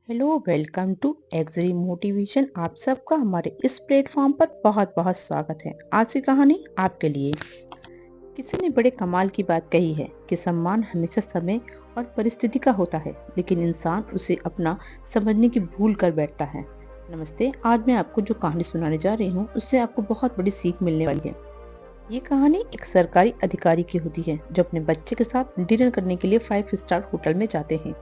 Hello, welcome to एक्सरी motivation. आप सबका हमारे इस प्लेटफॉर्म पर बहुत बहुत स्वागत है। आज की कहानी आपके लिए। किसी ने बड़े कमाल की बात कही है कि सम्मान हमेशा समय और परिस्थिति का होता है, लेकिन इंसान उसे अपना समझने की भूल कर बैठता है। नमस्ते, आज मैं आपको जो कहानी सुनाने जा रही हूँ उससे आपको बहुत बड़ी सीख मिलने वाली है। ये कहानी एक सरकारी अधिकारी की होती है जो अपने बच्चे के साथ डिनर करने के लिए 5 स्टार होटल में जाते हैं।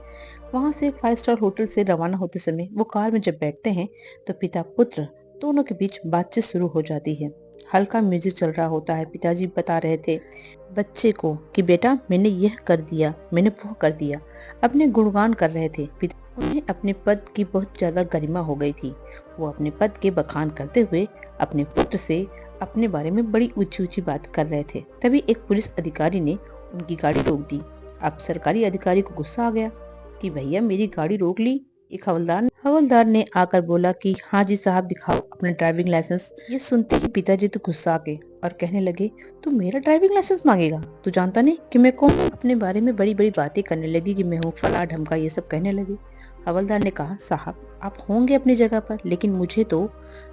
वहां से 5 स्टार होटल से रवाना होते समय वो कार में जब बैठते हैं तो पिता पुत्र दोनों के बीच बातचीत शुरू हो जाती है। हल्का म्यूजिक चल रहा होता है। पिताजी बता रहे थे बच्चे को कि बेटा मैंने यह कर दिया, मैंने वो कर दिया। अपने गुणगान कर रहे थे। उन्हें अपने पद की बहुत ज्यादा गरिमा हो गई थी। वो अपने पद के बखान करते हुए अपने पुत्र से अपने बारे में बड़ी ऊंची ऊंची बात कर रहे थे। तभी एक पुलिस अधिकारी ने उनकी गाड़ी रोक दी। अब सरकारी अधिकारी को गुस्सा आ गया कि भैया मेरी गाड़ी रोक ली। एक हवलदार ने आकर बोला कि हाँ जी साहब, दिखाओ अपना ड्राइविंग लाइसेंस। ये सुनते ही पिताजी तो गुस्सा आ गए और कहने लगे तू मेरा ड्राइविंग लाइसेंस मांगेगा? तू जानता नहीं कि मैं कौन हूँ? अपने बारे में बड़ी बड़ी बातें करने लगी कि मैं हूँ फला ढमका, ये सब कहने लगी। हवलदार ने कहा साहब आप होंगे अपनी जगह पर, लेकिन मुझे तो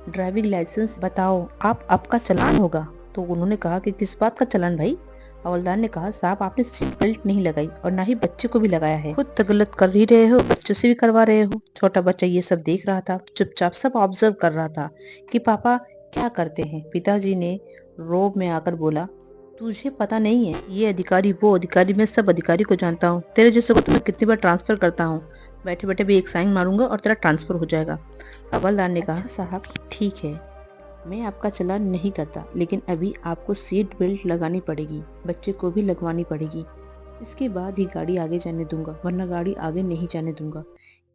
ड्राइविंग लाइसेंस बताओ, आप आपका चालान होगा। तो उन्होंने कहा कि किस बात का चालान भाई? हवलदार ने कहा साहब आपने सीट बेल्ट नहीं लगाई और ना ही बच्चे को भी लगाया है। खुद तो गलत कर ही रहे हो, बच्चों से भी करवा रहे हो। छोटा बच्चा ये सब देख रहा था, चुपचाप सब ऑब्जर्व कर रहा था कि पापा क्या करते हैं। पिताजी ने रोब में आकर बोला तुझे पता नहीं है, ये अधिकारी वो अधिकारी, मैं सब अधिकारी को जानता हूँ। तेरे जैसे को तो मैं कितनी बार ट्रांसफर करता हूँ, बैठे बैठे भी एक साइन मारूंगा और तेरा ट्रांसफर हो जाएगा। हवलदार ने कहा अच्छा साहब ठीक है, मैं आपका चालान नहीं करता, लेकिन अभी आपको सीट बेल्ट लगानी पड़ेगी, बच्चे को भी लगवानी पड़ेगी। इसके बाद ही गाड़ी आगे जाने दूंगा, वरना गाड़ी आगे नहीं जाने दूंगा।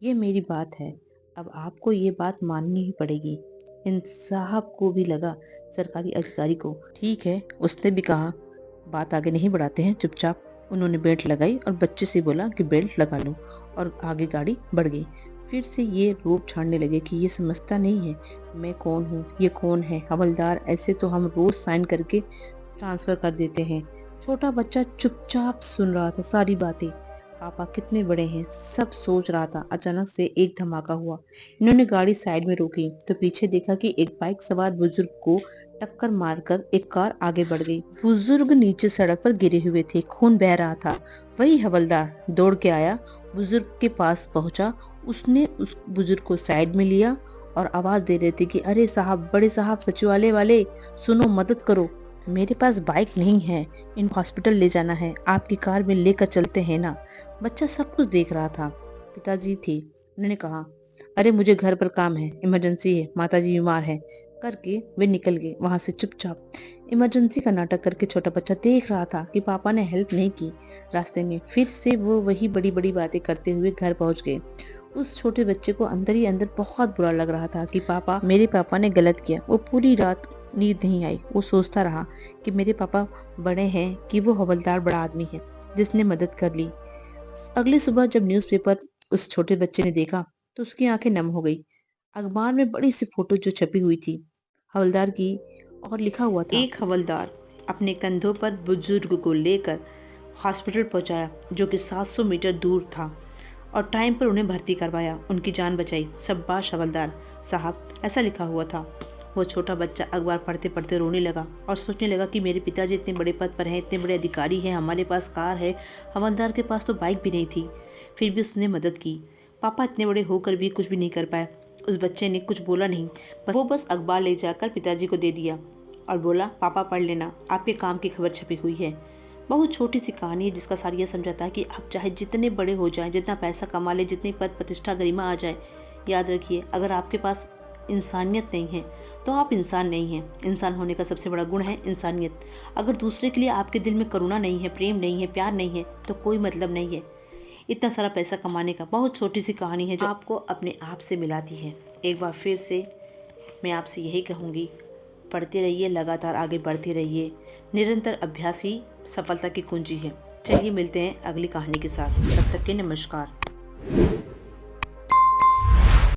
ये मेरी बात है, अब आपको ये बात माननी ही पड़ेगी। इन साहब को भी लगा, सरकारी अधिकारी को, ठीक है। उसने भी कहा बात आगे नहीं बढ़ाते हैं, चुपचाप। उन्होंने बेल्ट लगाई और बच्चे से बोला कि बेल्ट लगा लो, और आगे गाड़ी बढ़ गई। फिर से ये रूप छाड़ने लगे कि ये समझता नहीं है मैं कौन हूँ, ये कौन है हवलदार, ऐसे तो हम रोज साइन करके ट्रांसफर कर देते हैं। छोटा बच्चा चुपचाप सुन रहा था सारी बातें। पापा कितने बड़े हैं सब सोच रहा था। अचानक से एक धमाका हुआ। इन्होंने गाड़ी साइड में रोकी तो पीछे देखा कि एक बाइक सवार बुजुर्ग को टक्कर मारकर एक कार आगे बढ़ गई। बुजुर्ग नीचे सड़क पर गिरे हुए थे, खून बह रहा था। वही हवलदार दौड़ के आया, बुजुर्ग के पास पहुंचा। उसने उस बुजुर्ग को साइड में लिया और आवाज दे रहे थे कि अरे साहब, बड़े साहब, सचिवालय वाले, सुनो, मदद करो, मेरे पास बाइक नहीं है, इन हॉस्पिटल ले जाना है, आपकी कार में लेकर चलते हैं ना। बच्चा सब कुछ देख रहा था। पिताजी थे। उन्होंने कहा अरे मुझे घर पर काम है, इमरजेंसी है, माताजी बीमार है, करके वे निकल गए वहां से चुपचाप। इमरजेंसी का नाटक करके छोटा बच्चा देख रहा था कि पापा ने हेल्प नहीं की। रास्ते में फिर से वो वही बड़ी बड़ी बातें करते हुए घर पहुंच गए। उस छोटे बच्चे को अंदर ही अंदर बहुत बुरा लग रहा था कि पापा, मेरे पापा ने गलत किया। वो पूरी रात नींद नहीं आई। वो सोचता रहा कि मेरे पापा बड़े हैं कि वो हवलदार बड़ा आदमी है जिसने मदद कर ली। अगली सुबह जब न्यूज़पेपर उस छोटे बच्चे ने देखा तो उसकी आंखें नम हो गई। अखबार में बड़ी सी फोटो जो छपी हुई थी हवलदार की, और लिखा हुआ था एक हवलदार अपने कंधों पर बुजुर्ग को लेकर हॉस्पिटल पहुंचाया जो कि 700 मीटर दूर था, और टाइम पर उन्हें भर्ती करवाया, उनकी जान बचाई। शाबाश हवलदार साहब, ऐसा लिखा हुआ था। वो छोटा बच्चा अखबार पढ़ते पढ़ते रोने लगा और सोचने लगा कि मेरे पिताजी इतने बड़े पद पर हैं, इतने बड़े अधिकारी हैं, हमारे पास कार है, हवलदार के पास तो बाइक भी नहीं थी, फिर भी उसने मदद की। पापा इतने बड़े होकर भी कुछ भी नहीं कर पाए। उस बच्चे ने कुछ बोला नहीं, वो बस अखबार ले जाकर पिताजी को दे दिया और बोला पापा पढ़ लेना, आपके काम की खबर छपी हुई है। बहुत छोटी सी कहानी है जिसका सार यह समझाता है कि आप चाहे जितने बड़े हो जाएं, जितना पैसा कमा ले, जितनी पद प्रतिष्ठा गरिमा आ जाए, याद रखिए अगर आपके पास इंसानियत नहीं है तो आप इंसान नहीं हैं। इंसान होने का सबसे बड़ा गुण है इंसानियत। अगर दूसरे के लिए आपके दिल में करुणा नहीं है, प्रेम नहीं है, प्यार नहीं है, तो कोई मतलब नहीं है इतना सारा पैसा कमाने का। बहुत छोटी सी कहानी है जो आपको अपने आप से मिलाती है। एक बार फिर से मैं आपसे यही कहूँगी, पढ़ते रहिए, लगातार आगे बढ़ते रहिए। निरंतर अभ्यास ही सफलता की कुंजी है। चलिए मिलते हैं अगली कहानी के साथ, तब तक के नमस्कार।